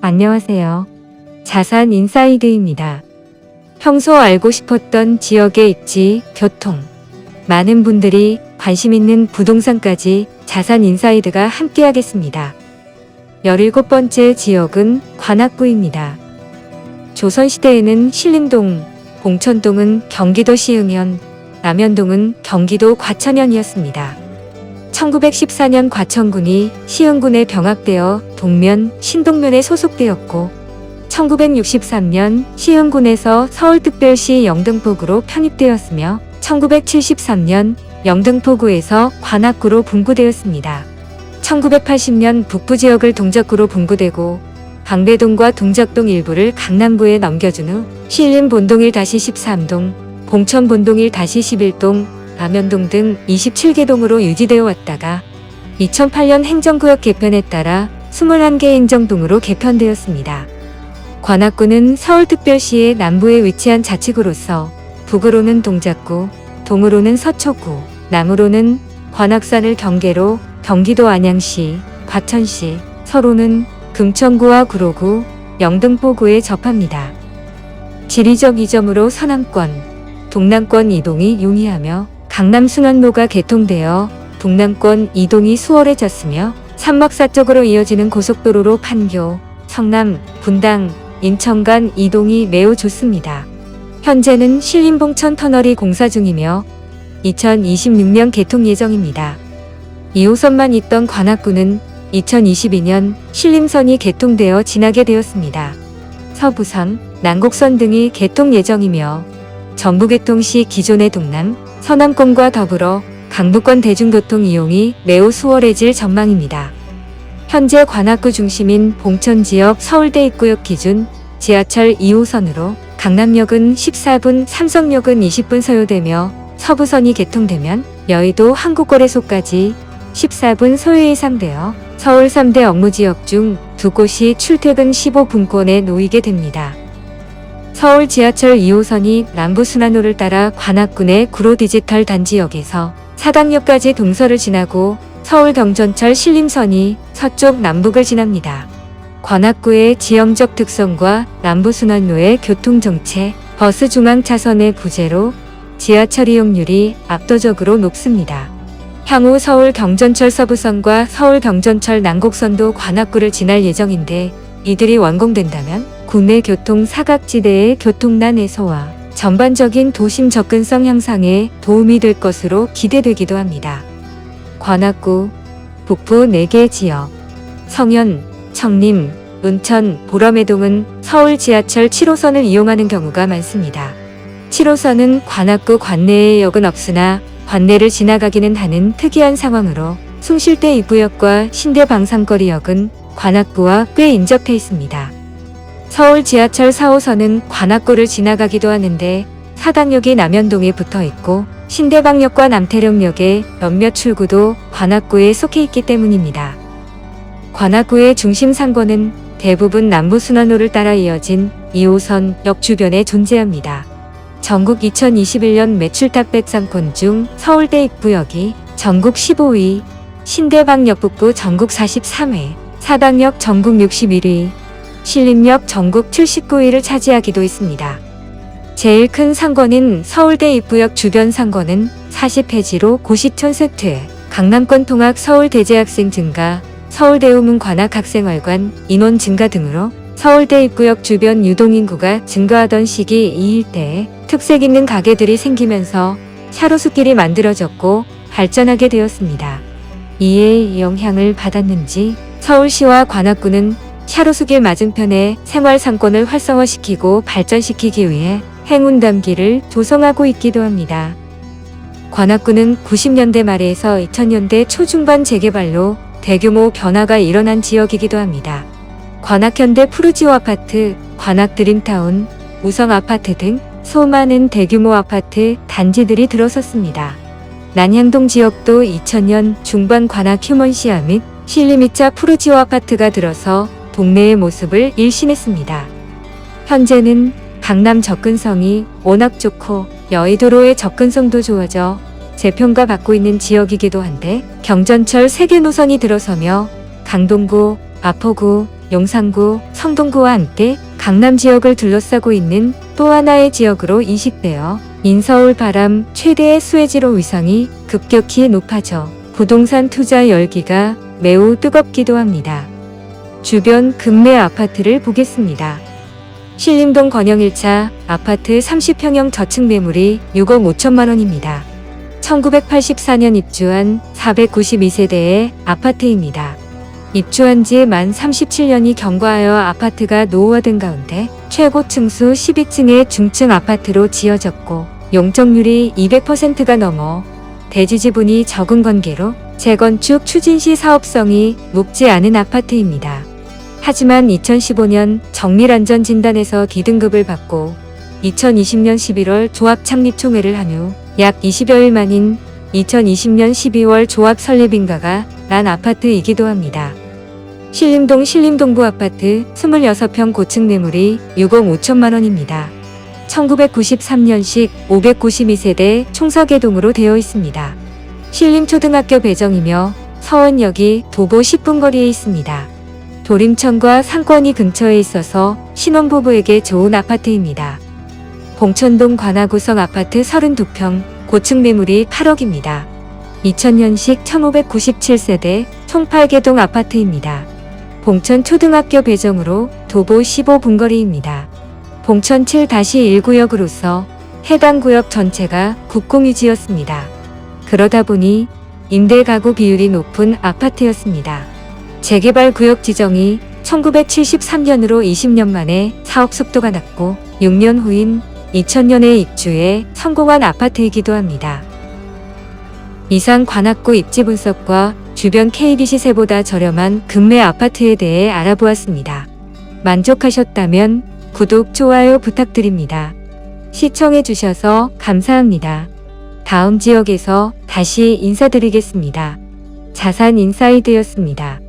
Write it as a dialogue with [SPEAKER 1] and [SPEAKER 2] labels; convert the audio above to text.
[SPEAKER 1] 안녕하세요. 자산 인사이드입니다. 평소 알고 싶었던 지역의 입지, 교통, 많은 분들이 관심 있는 부동산까지 자산 인사이드가 함께하겠습니다. 17번째 지역은 관악구입니다. 조선시대에는 신림동, 봉천동은 경기도 시흥현, 남현동은 경기도 과천현이었습니다. 1914년 과천군이 시흥군에 병합되어 동면, 신동면에 소속되었고 1963년 시흥군에서 서울특별시 영등포구로 편입되었으며 1973년 영등포구에서 관악구로 분구되었습니다. 1980년 북부지역을 동작구로 분구되고 방배동과 동작동 일부를 강남구에 넘겨준 후 신림본동 1-13동, 봉천본동 1-11동, 남현동 등 27개 동으로 유지되어 왔다가 2008년 행정구역 개편에 따라 21개 행정동으로 개편되었습니다. 관악구는 서울특별시의 남부에 위치한 자치구로서 북으로는 동작구, 동으로는 서초구, 남으로는 관악산을 경계로 경기도 안양시, 과천시, 서로는 금천구와 구로구, 영등포구에 접합니다. 지리적 이점으로 서남권, 동남권 이동이 용이하며 강남 순환로가 개통되어 동남권 이동이 수월해졌으며 삼막사 쪽으로 이어지는 고속도로로 판교, 성남, 분당, 인천 간 이동이 매우 좋습니다. 현재는 신림봉천 터널이 공사 중이며 2026년 개통 예정입니다. 2호선만 있던 관악구는 2022년 신림선이 개통되어 지나게 되었습니다. 서부선, 난곡선 등이 개통 예정이며 전부개통 시 기존의 동남, 서남권과 더불어 강북권 대중교통 이용이 매우 수월해질 전망입니다. 현재 관악구 중심인 봉천지역 서울대 입구역 기준 지하철 2호선으로 강남역은 14분, 삼성역은 20분 소요되며 서부선이 개통되면 여의도 한국거래소까지 14분 소요 예상되어 서울 3대 업무지역 중 2곳이 출퇴근 15분권에 놓이게 됩니다. 서울 지하철 2호선이 남부순환로를 따라 관악구 내 구로 디지털 단지역에서 사당역까지 동서를 지나고 서울 경전철 신림선이 서쪽 남북을 지납니다. 관악구의 지형적 특성과 남부순환로의 교통정체, 버스 중앙차선의 부재로 지하철 이용률이 압도적으로 높습니다. 향후 서울 경전철 서부선과 서울 경전철 난곡선도 관악구를 지날 예정인데 이들이 완공된다면 국내 교통 사각지대의 교통난 해소와 전반적인 도심 접근성 향상에 도움이 될 것으로 기대되기도 합니다. 관악구, 북부 4개 지역, 성현, 청림, 은천, 보라매동은 서울 지하철 7호선을 이용하는 경우가 많습니다. 7호선은 관악구 관내에 역은 없으나 관내를 지나가기는 하는 특이한 상황으로 숭실대 입구역과 신대 방산거리역은 관악구와 꽤 인접해 있습니다. 서울 지하철 4호선은 관악구를 지나가기도 하는데 사당역이 남현동에 붙어 있고 신대방역과 남태령역의 몇몇 출구도 관악구에 속해 있기 때문입니다. 관악구의 중심 상권은 대부분 남부순환로를 따라 이어진 2호선 역 주변에 존재합니다. 전국 2021년 매출탑 100상권 중 서울대 입구역이 전국 15위, 신대방역 북부 전국 43회, 사당역 전국 61위, 신림역 전국 79위를 차지하기도 했습니다. 제일 큰 상권인 서울대 입구역 주변 상권은 40회지로 고시촌 세트, 강남권 통학 서울대재학생 증가, 서울대우문 관악학생활관 인원 증가 등으로 서울대 입구역 주변 유동인구가 증가하던 시기 이 일대에 특색 있는 가게들이 생기면서 차로수길이 만들어졌고 발전하게 되었습니다. 이에 영향을 받았는지 서울시와 관악구는 차로수길 맞은편에 생활상권을 활성화시키고 발전시키기 위해 행운담길을 조성하고 있기도 합니다. 관악구는 90년대 말에서 2000년대 초중반 재개발로 대규모 변화가 일어난 지역이기도 합니다. 관악현대 푸르지오 아파트, 관악드림타운, 우성아파트 등 수많은 대규모 아파트 단지들이 들어섰습니다. 난향동 지역도 2000년 중반 관악휴먼시아 및 신림이차 푸르지오 아파트가 들어서 동네의 모습을 일신했습니다. 현재는 강남 접근성이 워낙 좋고 여의도로의 접근성도 좋아져 재평가받고 있는 지역이기도 한데 경전철 3개 노선이 들어서며 강동구, 마포구, 용산구, 성동구와 함께 강남 지역을 둘러싸고 있는 또 하나의 지역으로 인식되어 인서울 바람 최대의 수혜지로 위상이 급격히 높아져 부동산 투자 열기가 매우 뜨겁기도 합니다. 주변 급매 아파트를 보겠습니다. 신림동 건영 1차 아파트 30평형 저층 매물이 6억 5천만 원입니다. 1984년 입주한 492세대의 아파트입니다. 입주한 지 만 37년이 경과하여 아파트가 노후화된 가운데 최고 층수 12층의 중층 아파트로 지어졌고 용적률이 200%가 넘어 대지 지분이 적은 관계로 재건축 추진 시 사업성이 높지 않은 아파트입니다. 하지만 2015년 정밀안전진단에서 D등급을 받고 2020년 11월 조합 창립 총회를 한 후 약 20여일 만인 2020년 12월 조합 설립 인가가 난 아파트이기도 합니다. 신림동 신림동부 아파트 26평 고층 매물이 6억 5천만 원입니다. 1993년식 592세대 총설계동으로 되어 있습니다. 신림초등학교 배정이며 서원역이 도보 10분 거리에 있습니다. 도림천과 상권이 근처에 있어서 신혼부부에게 좋은 아파트입니다. 봉천동 관아구성 아파트 32평 고층 매물이 8억입니다. 2000년식 1597세대 총 8개동 아파트입니다. 봉천 초등학교 배정으로 도보 15분 거리입니다. 봉천 7-1구역으로서 해당 구역 전체가 국공유지였습니다. 그러다 보니 임대 가구 비율이 높은 아파트였습니다. 재개발 구역 지정이 1973년으로 20년 만에 사업 속도가 낮고 6년 후인 2000년에 입주해 성공한 아파트이기도 합니다. 이상 관악구 입지 분석과 주변 KBC 세보다 저렴한 급매 아파트에 대해 알아보았습니다. 만족하셨다면 구독, 좋아요 부탁드립니다. 시청해주셔서 감사합니다. 다음 지역에서 다시 인사드리겠습니다. 자산 인사이드였습니다.